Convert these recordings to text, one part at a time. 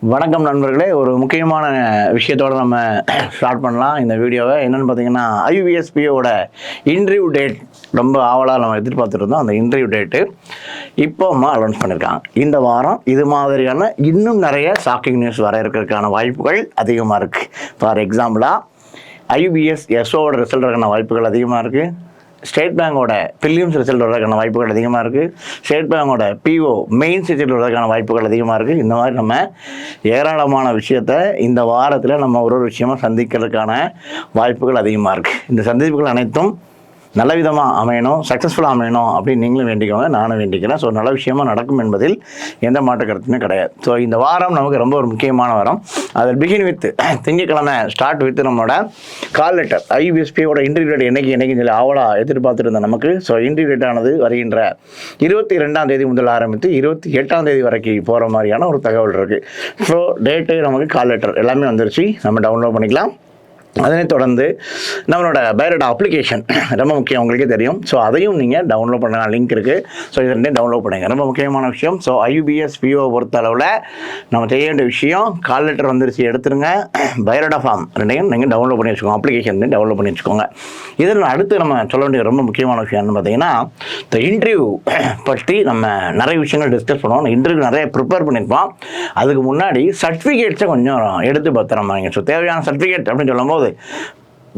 வணக்கம் நண்பர்களே. ஒரு முக்கியமான விஷயத்தோடு நம்ம ஸ்டார்ட் பண்ணலாம் இந்த வீடியோவை. என்னென்னு பார்த்தீங்கன்னா, ஐயுபிஎஸ்பியோட இன்டர்வியூ டேட் ரொம்ப ஆவலாக நம்ம எதிர்பார்த்துட்டு இருந்தோம். அந்த இன்டர்வியூ டேட்டு இப்போ அனௌன்ஸ் பண்ணியிருக்காங்க. இந்த வாரம் இது மாதிரியான இன்னும் நிறைய ஷாக்கிங் நியூஸ் வர இருக்கிறதுக்கான வாய்ப்புகள் அதிகமாக இருக்குது. ஃபார் எக்ஸாம்பிளாக ஐயுபிஎஸ் எஸ்ஓட ரிசல்ட் இருக்கான வாய்ப்புகள் அதிகமாக இருக்குது. ஸ்டேட் பேங்கோட பிலிம்ஸ் ரிசல்ட் வரதுக்கான வாய்ப்புகள் அதிகமாக இருக்குது. ஸ்டேட் பேங்கோட பிஓ மெயின்ஸ் ரிசல்ட் வரதுக்கான வாய்ப்புகள் அதிகமாக இருக்குது. இந்த மாதிரி நம்ம ஏராளமான விஷயத்தை இந்த வாரத்தில் நம்ம ஒரு விஷயமாக சந்திக்கிறதுக்கான வாய்ப்புகள் அதிகமாக இருக்குது. இந்த சந்திப்புகள் அனைத்தும் நல்ல விதமாக அமையணும், சக்ஸஸ்ஃபுல்லாக அமையணும் அப்படின்னு நீங்களும் வேண்டிக்கோங்க, நானும் வேண்டிக்கிறேன். ஸோ நல்ல விஷயமாக நடக்கும் என்பதில் எந்த மாற்று கருத்துமே கிடையாது. ஸோ இந்த வாரம் நமக்கு ரொம்ப ஒரு முக்கியமான வாரம். அதில் பிகின் வித் திங்கட்கிழமை ஸ்டார்ட் வித் நம்மளோட கால் லெட்டர். ஐபிஎஸ்பியோட இன்டர்வியூ டேட் என்னைக்கு சொல்லி ஆவலாக எதிர்பார்த்துட்டு இருந்தோம் நமக்கு. ஸோ இன்டர்வியூ டேட் ஆனது வருகின்ற 22ஆம் தேதி முதல் ஆரம்பித்து 28ஆம் தேதி வரைக்கும் போகிற மாதிரியான ஒரு தகவல் இருக்குது. ஸோ டேட்டு நமக்கு கால் லெட்டர் எல்லாமே வந்துருச்சு, நம்ம டவுன்லோட் பண்ணிக்கலாம். அதனை தொடர்ந்து நம்மளோட பயோடேட்டா அப்ளிகேஷன் ரொம்ப முக்கியம், உங்களுக்கே தெரியும். ஸோ அதையும் நீங்கள் டவுன்லோட் பண்ண லிங்க் இருக்குது. ஸோ இது ரெண்டையும் டவுன்லோட் பண்ணுங்க, ரொம்ப முக்கியமான விஷயம். ஸோ ஐயுபிஎஸ் பிஓ பொறுத்த அளவில் நம்ம செய்ய வேண்டிய விஷயம், கால் லெட்டர் வந்துருச்சு எடுத்துருங்க, பயோடேட்டா ஃபார்ம் ரெண்டையும் நீங்கள் டவுன்லோட் பண்ணி வச்சுக்கோங்க, அப்ளிகேஷன் டவுன்லோட் பண்ணி வச்சுக்கோங்க. இதில் அடுத்து நம்ம சொல்ல வேண்டிய ரொம்ப முக்கியமான விஷயம் என்ன பார்த்தீங்கன்னா, இந்த இன்டர்வியூ பற்றி நம்ம நிறைய விஷயங்கள் டிஸ்கஸ் பண்ணுவோம். இன்டர்வியூ நிறைய ப்ரிப்பேர் பண்ணியிருப்போம். அதுக்கு முன்னாடி சர்டிஃபிகேட்ஸை கொஞ்சம் எடுத்து பத்திரமா வைங்க. ஸோ தேவையான சர்டிஃபிகேட் அப்படின்னு சொல்லும்போது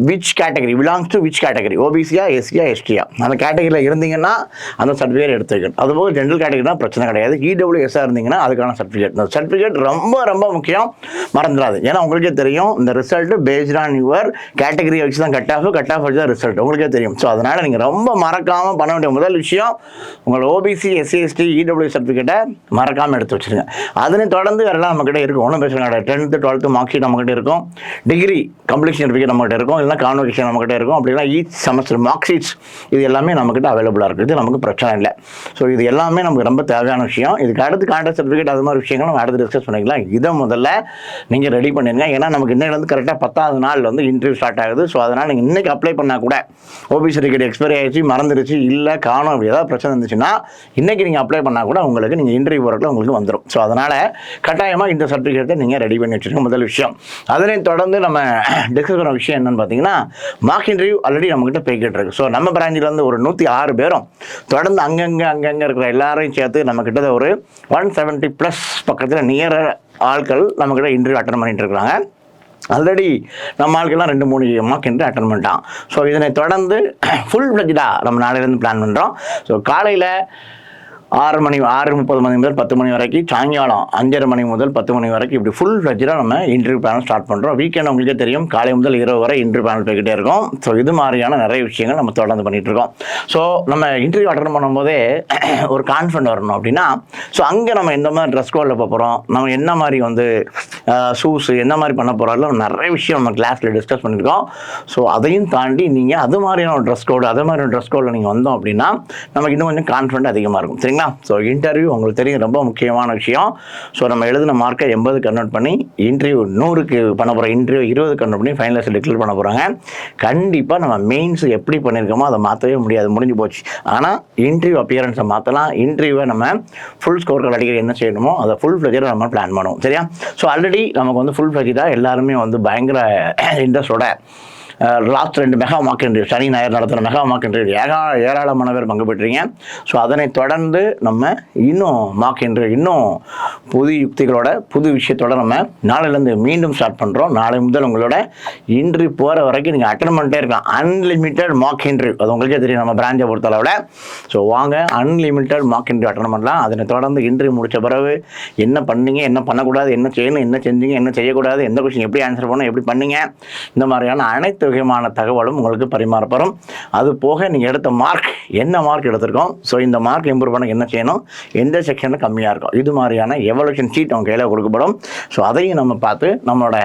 which category belongs to which category, ஓபிசியா எஸ்சியா எஸ்டியா, அந்த கேட்டகரியில் இருந்தீங்கன்னா அந்த சர்டிஃபிகேட் எடுத்து வைக்கணும். அதுபோக ஜென்ரல் கேட்டகரினா பிரச்சனை கிடையாது. இடபிள்யூஎஸ்ஸாக இருந்தீங்கன்னா அதுக்கான சர்டிஃபிகேட். இந்த சர்டிஃபிகேட் ரொம்ப ரொம்ப முக்கியம், மறந்துடாது. ஏன்னா உங்களுக்கே தெரியும் இந்த ரிசல்ட் பேஸ்ட் ஆன் யுவர் கேட்டகரியை வச்சு தான் கட் ஆஃப் வச்சு தான் ரிசல்ட், உங்களுக்கே தெரியும். ஸோ அதனால் நீங்கள் ரொம்ப மறக்காமல் பண்ண வேண்டிய முதல் விஷயம், உங்கள் ஓபிசி எஸ்சி எஸ்டி இடபிள்யூ சர்டிஃபிகேட்டை மறக்காமல் எடுத்து வச்சுருங்க. அதனை தொடர்ந்து வேறெல்லாம் நம்மக்கிட்ட இருக்கும், ஒன்றும் பிரச்சனை கிடையாது. 10th 12th மார்க் ஷீட் நம்மக்கிட்ட இருக்கும், டிகிரி கம்ப்ளீஷன் சர்டிஃபிகேட் நம்மகிட்ட இருக்கும், இல்லைனா கான்வொகேஷன் நம்மகிட்ட இருக்கும், அப்படின்னா ஈச் செமஸ்டர் மார்க் ஷீட்ஸ் இது எல்லாமே நம்மகிட்ட அவைலபிளாக இருக்குது. நமக்கு பிரச்சனை இல்லை. ஸோ இது எல்லாமே நமக்கு ரொம்ப தேவையான விஷயம். இதுக்கு அடுத்து கான்ட்ராக்ட் சர்டிஃபிகேட் அது மாதிரி விஷயங்கள் நம்ம அடுத்து டிஸ்கஸ் பண்ணிக்கலாம். இதை முதல்ல நீங்கள் ரெடி பண்ணிடுங்க. ஏன்னா நமக்கு இன்னைக்கு கரெக்டாக 10வது நாள் இன்டர்வியூ ஸ்டார்ட் ஆகுது. ஸோ அதனால் நீங்கள் இன்றைக்கி அப்ளை பண்ணால் கூட ஓபிசி சர்டிஃபிகேட் எக்ஸ்பைரி ஆகிடுச்சு, மறந்துடுச்சு, இல்லை காணும், அப்படி ஏதாவது பிரச்சனை இருந்துச்சுன்னா இன்றைக்கி நீங்கள் அப்ளை பண்ணால் கூட உங்களுக்கு நீங்கள் இன்டர்வியூ வரக்குள்ள உங்களுக்கு வந்துடும். ஸோ அதனால் கட்டாயமாக இந்த சர்டிஃபிகேட்டை நீங்கள் ரெடி பண்ணி வச்சுருங்க, முதல் விஷயம். அதனை தொடர்ந்து நம்ம டிஸ்கஸ் பண்ண விஷயம் என்னன்னு பார்த்தீங்கன்னா, மார்க் இன்டர்வியூ ஆல்ரெடி நம்மகிட்ட போய்கிட்டு இருக்கு. ஸோ நம்ம பிராஞ்சில் வந்து ஒரு 106 பேரும் தொடர்ந்து அங்கங்கே இருக்கிற எல்லாரையும் சேர்த்து நம்ம கிட்ட ஒரு 170+ பக்கத்தில் நியர் ஆட்கள் நம்மக்கிட்ட இன்டர்வியூ அட்டன் பண்ணிட்டு இருக்கிறாங்க. ஆல்ரெடி நம்ம ஆட்கள்லாம் 2-3 மார்க் இன்டர்வியூ அட்டன் பண்ணிட்டான். ஸோ இதனை தொடர்ந்து ஃபுல் ஃப்ளெஜ்டாக நம்ம நாளையிலேருந்து பிளான் பண்ணுறோம். ஸோ காலையில் 6:30 மணி முதல் 10 மணி வரைக்கும், சாயங்காலம் 5:30 மணி முதல் 10 மணி வரைக்கும் இப்படி ஃபுல் ஃப்ளெஜ்டாக நம்ம இன்டர்வியூ பேனல் ஸ்டார்ட் பண்ணுறோம். வீக்கெண்ட் உங்களுக்கே தெரியும், காலை முதல் இரவு வரை இன்டர்வியூ பேனல் போய்கிட்டே இருக்கும். ஸோ இது மாதிரியான நிறைய விஷயங்கள் நம்ம தொடர்ந்து பண்ணிகிட்டு இருக்கோம். ஸோ நம்ம இன்டர்வியூ அட்டன் பண்ணும்போதே ஒரு கான்ஃபிடன்ட் வரணும் அப்படின்னா, ஸோ அங்கே நம்ம எந்த மாதிரி ட்ரெஸ் கோடில் போகிறோம், நம்ம என்ன மாதிரி ஷூஸ் என்ன மாதிரி பண்ண போகிறோம், நிறைய விஷயம் நம்ம கிளாஸில் டிஸ்கஸ் பண்ணியிருக்கோம். ஸோ அதையும் தாண்டி நீங்கள் அது மாதிரியான ஒரு ட்ரெஸ் கோடு, அதே மாதிரி ஒரு ட்ரெஸ் கோடில் நீங்கள் வந்தோம் அப்படின்னா நமக்கு இன்னும் கொஞ்சம் கான்ஃபிடன்ட் அதிகமாக இருக்கும். சரிங்களா? ஸோ இன்டர்வியூ உங்களுக்கு தெரியும் ரொம்ப முக்கியமான விஷயம். ஸோ நம்ம எழுதின மார்க்கை 80 கன்வெர்ட் பண்ணி இன்டர்வியூ 100க்கு பண்ண போகிறோம், இன்டர்வியூ 20 கன்வெர்ட் பண்ணி ஃபைனலிஸ்ட் டிக்ளேர் பண்ண போகிறாங்க. கண்டிப்பாக நம்ம மெயின்ஸ் எப்படி பண்ணியிருக்கோமோ அதை மாற்றவே முடியாது, முடிஞ்சு போச்சு. ஆனால் இன்டர்வியூ அப்பியரன்ஸை மாற்றலாம். இன்டர்வியூவை நம்ம ஃபுல் ஸ்கோர் கார்டு அடிக்கிற என்ன செய்யணுமோ அதை ஃபுல் ஃப்ளெஜ்டாக நம்ம பிளான் பண்ணுவோம். சரியா? ஸோ ஆல்ரெடி நமக்கு ஃபுல் ஃப்ளெஜ்டாக எல்லாருமே பயங்கர இன்ட்ரெஸ்டோட லாஸ்ட் 2 மெகா மார்க் இன்டர்வியூ, சனி ஞாயிறு நடத்துகிற மெகா மார்க் இன்டர்வியூ ஏராளமான பேர் பங்கு பெற்றீங்க. ஸோ அதனை தொடர்ந்து நம்ம இன்னும் மார்க் இன்டர்வியூ இன்னும் புது யுக்திகளோட புது விஷயத்தோட நம்ம நாளையிலேருந்து மீண்டும் ஸ்டார்ட் பண்ணுறோம். நாளை முதல் உங்களோட இன்டர்வியூ போகிற வரைக்கும் நீங்கள் அட்டன் பண்ணிட்டே இருக்கலாம். அன்லிமிட்டட் மார்க் இன்டர்வியூ, அது உங்களுக்கே தெரியும் நம்ம பிரான்ச்சை பொறுத்தளவில். ஸோ வாங்க, அன்லிமிட்டட் மார்க் இன்டர்வியூ அட்டன் பண்ணலாம். அதனை தொடர்ந்து இன்டர்வியூ முடித்த பிறகு என்ன பண்ணீங்க, என்ன பண்ணக்கூடாது, என்ன செய்யணும், என்ன செஞ்சீங்க, என்ன செய்யக்கூடாது, எந்த கொஸ்டின் எப்படி ஆன்சர் பண்ணணும், எப்படி பண்ணீங்க, இந்த மாதிரியான அனைத்து விதமான தகவலும் உங்களுக்கு பரிமாறப்படும். அது போக நீங்கள் எடுத்த மார்க், என்ன மார்க் எடுத்திருக்கோம், ஸோ இந்த மார்க் இம்ப்ரூவ் பண்ண என்ன செய்யணும், எந்த செக்ஷனில் கம்மியாக இருக்கும், இது மாதிரியான எவல்யூஷன் ஷீட் அவங்க கையில் கொடுக்கப்படும். ஸோ அதையும் நம்ம பார்த்து நம்மளோட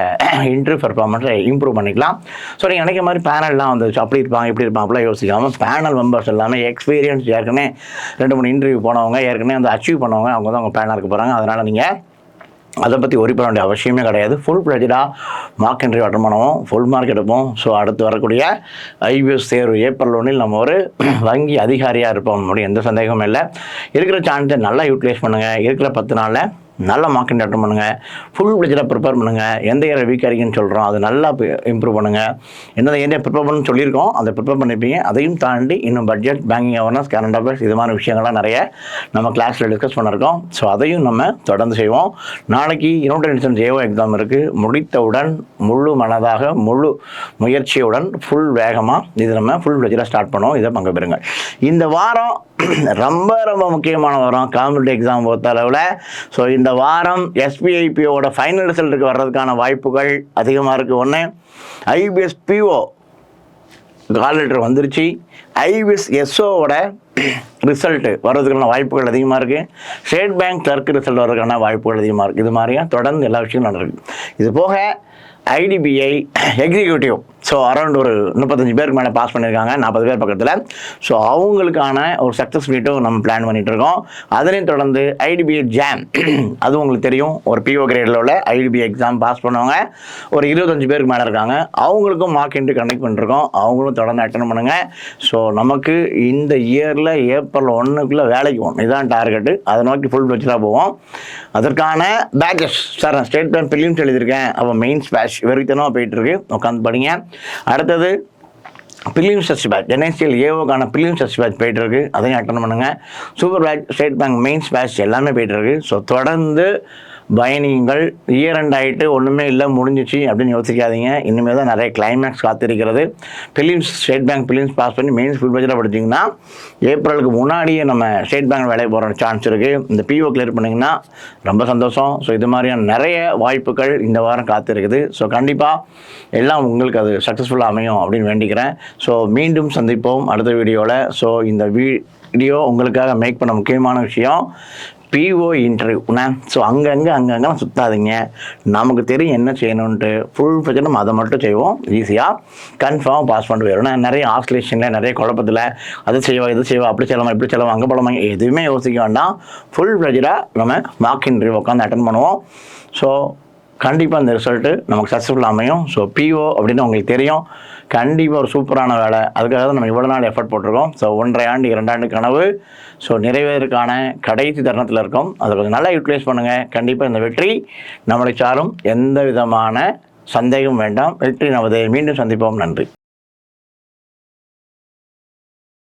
இன்டர்வியூ பர்ஃபார்மன்ஸை இம்ப்ரூவ் பண்ணிக்கலாம். ஸோ நீங்கள் நினைக்கிற மாதிரி பேனல்லாம் அப்படி இருப்பாங்க இப்படி இருப்பாங்க அப்படிலாம் யோசிக்காமல், பேனல் மெம்பர்ஸ் எல்லாமே எக்ஸ்பீரியன்ஸ், ஏற்கனவே 2-3 இன்டர்வியூ போனவங்க, ஏற்கனவே அச்சீவ் பண்ணவங்க, அவங்க தான் அவங்க பேனல் இருக்க போகிறாங்க. அதனால் நீங்கள் அதை பற்றி ஒரி பண்ண வேண்டிய அவசியமே கிடையாது. ஃபுல் ஃப்ளெஜ்டாக மார்க் இன்டர்வியூ அட்டன் பண்ணுவோம், ஃபுல் மார்க் எடுப்போம். ஸோ அடுத்து வரக்கூடிய ஐபிஎஸ் தேர்வு ஏப்ரல் 1 நம்ம ஒரு வங்கி அதிகாரியாக இருப்போம், எந்த சந்தேகமும் இல்லை. இருக்கிற சான்ஸை நல்லா யூட்டிலைஸ் பண்ணுங்கள். இருக்கிற 10 நாளில் நல்ல மார்க்கிங் அட்டன் பண்ணுங்கள். ஃபுல் ஃப்ளெட்ஜாக ப்ரிப்பேர் பண்ணுங்கள். எந்த ஏரியா வீக்காக இருக்குன்னு சொல்கிறோம் அது நல்லா இம்ப்ரூவ் பண்ணுங்கள். எந்தெந்த ஏரியா ப்ரிப்பேர் பண்ணணும்னு சொல்லியிருக்கோம் அதை ப்ரிப்பேர் பண்ணியிருப்பீங்க. அதையும் தாண்டி இன்னும் budget, banking awareness, current affairs இது மாதிரி விஷயங்கள்லாம் நிறைய நம்ம கிளாஸில் டிஸ்கஸ் பண்ணியிருக்கோம். ஸோ அதையும் நம்ம தொடர்ந்து செய்வோம். நாளைக்கு யூனிட் ஜேஓ எக்ஸாம் இருக்குது. முடித்தவுடன் முழு மனதாக முழு முயற்சியுடன் ஃபுல் வேகமாக இது நம்ம ஃபுல் ஃப்ளெட்ஜாக ஸ்டார்ட் பண்ணுவோம். இதை பங்கு பெறுங்க. இந்த வாரம் ரொம்ப ரொம்ப முக்கியமான வாரம் காம்படிட்டிவ் எக்ஸாம் பொறுத்த அளவில். ஸோ இந்த வாரம் எஸ்பிஐபிஓட ஃபைனல் ரிசல்ட்டுக்கு வர்றதுக்கான வாய்ப்புகள் அதிகமாக இருக்குது. ஒன்று ஐபிஎஸ் பிஓ கால் லெட்டர் வந்துருச்சு. ஐபிஎஸ் எஸ்ஓவோட ரிசல்ட்டு வர்றதுக்கான வாய்ப்புகள் அதிகமாக இருக்குது. ஸ்டேட் பேங்க் கிளர்க் ரிசல்ட் வர்றதுக்கான வாய்ப்புகள் அதிகமாக இருக்குது. இது மாதிரியா தொடர்ந்து எல்லா விஷயங்களும் நடக்குது. இது போக ஐடிபிஐ எக்ஸிக்யூட்டிவ் ஸோ அரௌண்ட் ஒரு 35 பேருக்கு மேலே பாஸ் பண்ணியிருக்காங்க, 40 பேர் பக்கத்தில். ஸோ அவங்களுக்கான ஒரு சக்ஸஸ் மீட்டும் நம்ம பிளான் பண்ணிகிட்டு இருக்கோம். அதனையும் தொடர்ந்து ஐடிபிஐ ஜாம் அது உங்களுக்கு தெரியும். ஒரு பிஓ கிரேடில் உள்ள ஐடிபிஐ எக்ஸாம் பாஸ் பண்ணுவாங்க. ஒரு 25 பேருக்கு மேலே இருக்காங்க. அவங்களுக்கும் மார்க் இன்ட்ரி கண்டக்ட் பண்ணிருக்கோம். அவங்களும் தொடர்ந்து அட்டன் பண்ணுங்கள். ஸோ நமக்கு இந்த இயரில் ஏப்ரல் 1க்குள்ளே வேலைக்கு போகணும். இதுதான் டார்கெட்டு. அதை நோக்கி ஃபுல் ஃப்ளெட்ஜாக போவோம். அதற்கான பேட்சஸ் சார் நான் ஸ்டேட் பேங்க் பிலிம்ஸ் எழுதியிருக்கேன். அப்போ மெயின்ஸ் பேட்ச் வெறித்தனமாக போயிட்டுருக்கு. உட்காந்து படிங்க. அடுத்தது பிலிம்ஸ் டெஸ்ட் பேட்ச் என்ஐசிஎல் ஏஓக்கான பிலிம்ஸ் டெஸ்ட் பேட்ச் போயிட்டுருக்கு. அதையும் அட்டன் பண்ணுங்கள். Super batch, State Bank mains batch எல்லாமே போயிட்டுருக்கு. ஸோ தொடர்ந்து பயணிங்கள். இயர் எண்ட் ஆகிட்டு ஒன்றுமே இல்லை முடிஞ்சிச்சு அப்படின்னு யோசிக்காதீங்க. இனிமேல் தான் நிறைய கிளைமேக்ஸ் காத்திருக்கிறது. Prelims state bank prelims pass பண்ணி மெயின்ஸ் ஃபுல் பட்ஜெட்டாக படிச்சிங்கன்னா ஏப்ரலுக்கு முன்னாடியே நம்ம ஸ்டேட் பேங்க் வேலைக்கு போகிற சான்ஸ் இருக்குது. இந்த பிஓ கிளியர் பண்ணிங்கன்னா ரொம்ப சந்தோஷம். ஸோ இது மாதிரியான நிறைய வாய்ப்புகள் இந்த வாரம் காத்திருக்குது. ஸோ கண்டிப்பாக எல்லாம் உங்களுக்கு அது சக்ஸஸ்ஃபுல்லாக அமையும் அப்படின்னு வேண்டிக்கிறேன். ஸோ மீண்டும் சந்திப்போம் அடுத்த வீடியோவில். ஸோ இந்த வீடியோ உங்களுக்காக மேக் பண்ண முக்கியமான விஷயம் பிஓ இன்டர்வியூண்ணே. ஸோ அங்கங்கெல்லாம் சுற்றாதீங்க. நமக்கு தெரியும் என்ன செய்யணுன்ட்டு. ஃபுல் ஃப்ளெட்ஜாக நம்ம அதை மட்டும் செய்வோம். ஈஸியாக கன்ஃபார்மாக பாஸ் பண்ணிட்டு போயிடும். நிறைய ஆஸ்லேஷனில் நிறைய குழப்பத்தில் அது செய்வோம் இது செய்வோம் அப்படி செய்யலாமா இப்படி செய்யலாமா அங்கே போகலாமா எதுவுமே யோசிக்க வேண்டாம். ஃபுல் ஃப்ளெட்ஜாக நம்ம மார்க் இன்டர்வியூ உட்காந்து அட்டன் பண்ணுவோம். ஸோ கண்டிப்பாக இந்த ரிசல்ட்டு நமக்கு சக்ஸஸ்ஃபுல்லாக அமையும். ஸோ பிஓ அப்படின்னு உங்களுக்கு தெரியும். கண்டிப்பாக ஒரு சூப்பரான வேலை. அதுக்காக தான் நம்ம இவ்வளோ நாள் எஃபர்ட் போட்டிருக்கோம். ஸோ 1.5 ஆண்டு 2 ஆண்டு கனவு ஸோ நிறைவேறதுக்கான கடைசி தருணத்தில் இருக்கும். அதை கொஞ்சம் நல்லா யூட்டிலைஸ் பண்ணுங்கள். கண்டிப்பாக இந்த வெற்றி நம்மளை சாரும். எந்த விதமான சந்தேகம் வேண்டாம். வெற்றி நமது. மீண்டும் சந்திப்போம். நன்றி.